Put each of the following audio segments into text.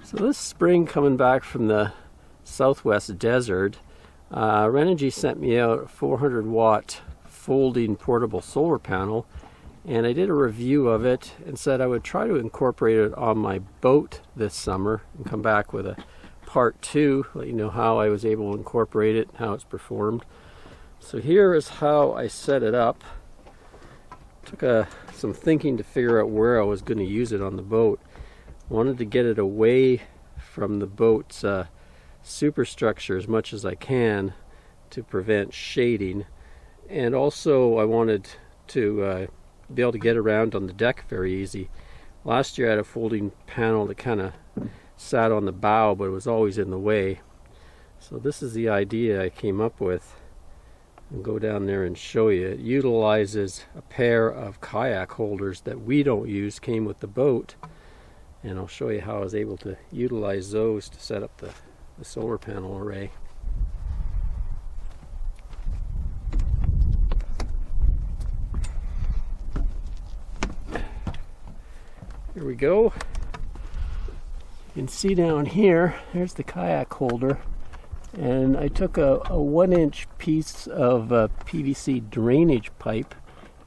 So this spring, coming back from the southwest desert, Renogy sent me out a 400 watt folding portable solar panel, and I did a review of it and said I would try to incorporate it on my boat this summer and come back with a part 2, let you know how I was able to incorporate it and how it's performed. So here is how I set it up. Took some thinking to figure out where I was going to use it on the boat. Wanted to get it away from the boat's superstructure as much as I can to prevent shading, and also I wanted to be able to get around on the deck very easy. Last year I had a folding panel that kind of sat on the bow, but it was always in the way. So this is the idea I came up with. I'll go down there and show you. It utilizes a pair of kayak holders that we don't use, came with the boat. And I'll show you how I was able to utilize those to set up the solar panel array. Here we go. You can see down here, there's the kayak holder. And I took a 1-inch piece of PVC drainage pipe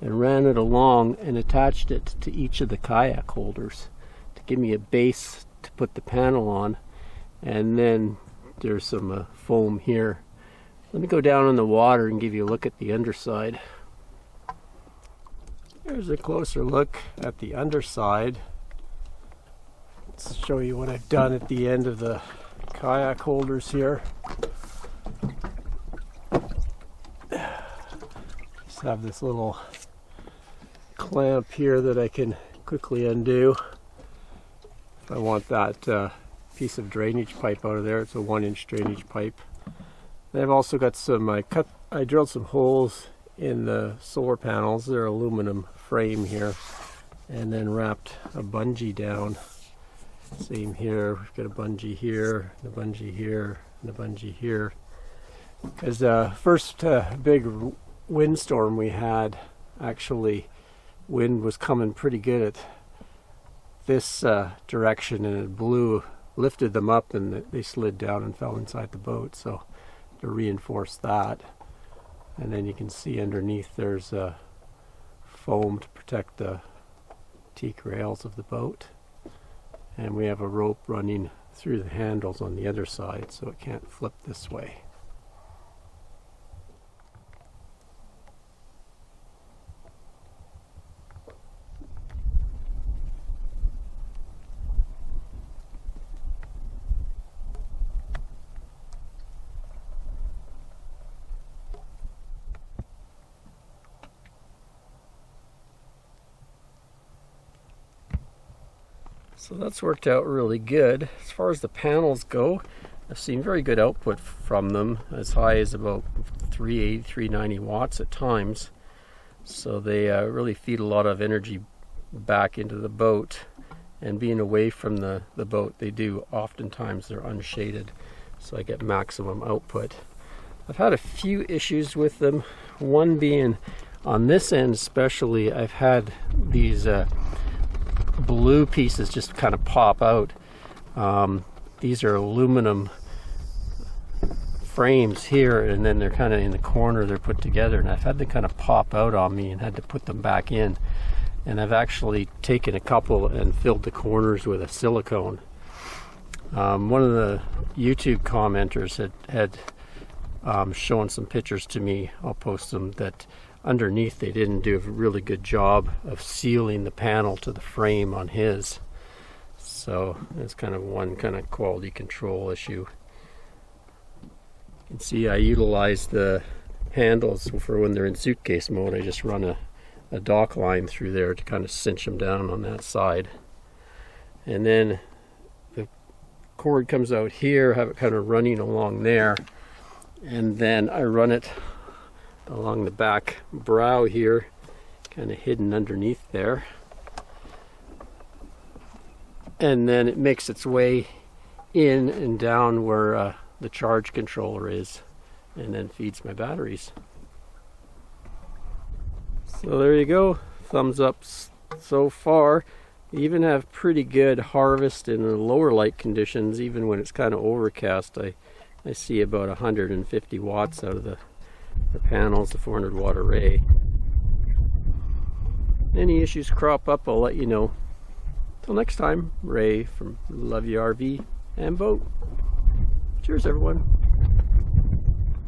and ran it along and attached it to each of the kayak holders. Give me a base to put the panel on, and then there's some foam here. Let me go down in the water and give you a look at the underside. Here's a closer look at the underside. Let's show you what I've done at the end of the kayak holders here. Just have this little clamp here that I can quickly undo. I want that piece of drainage pipe out of there. It's a 1-inch drainage pipe. And I've also got some, I drilled some holes in the solar panels. They're aluminum frame here, and then wrapped a bungee down. Same here, we've got a bungee here, and a bungee here, and a bungee here. Because the first big windstorm we had, actually wind was coming pretty good at this direction, and it lifted them up, and they slid down and fell inside the boat. So to reinforce that, and then you can see underneath there's foam to protect the teak rails of the boat, and we have a rope running through the handles on the other side so it can't flip this way. So that's worked out really good. As far as the panels go, I've seen very good output from them, as high as about 380, 390 watts at times. So they really feed a lot of energy back into the boat. And being away from the boat, they do. Oftentimes they're unshaded, so I get maximum output. I've had a few issues with them. One being on this end especially, I've had these blue pieces just kind of pop out. These are aluminum frames here, and then they're kind of in the corner, they're put together, and I've had them kind of pop out on me and had to put them back in. And I've actually taken a couple and filled the corners with a silicone. One of the YouTube commenters had shown some pictures to me, I'll post them, that underneath they didn't do a really good job of sealing the panel to the frame on his. So that's kind of one kind of quality control issue. You can see I utilize the handles for when they're in suitcase mode. I just run a dock line through there to kind of cinch them down on that side. And then the cord comes out here, have it kind of running along there, and then I run it along the back brow here, kind of hidden underneath there, and then it makes its way in and down where the charge controller is, and then feeds my batteries. So there you go, thumbs up so far. even have pretty good harvest in the lower light conditions. Even when it's kind of overcast, I see about 150 watts out of the panels, the 400 watt array. Any issues crop up, I'll let you know. Till next time, Ray from Love You RV and Boat. Cheers, everyone.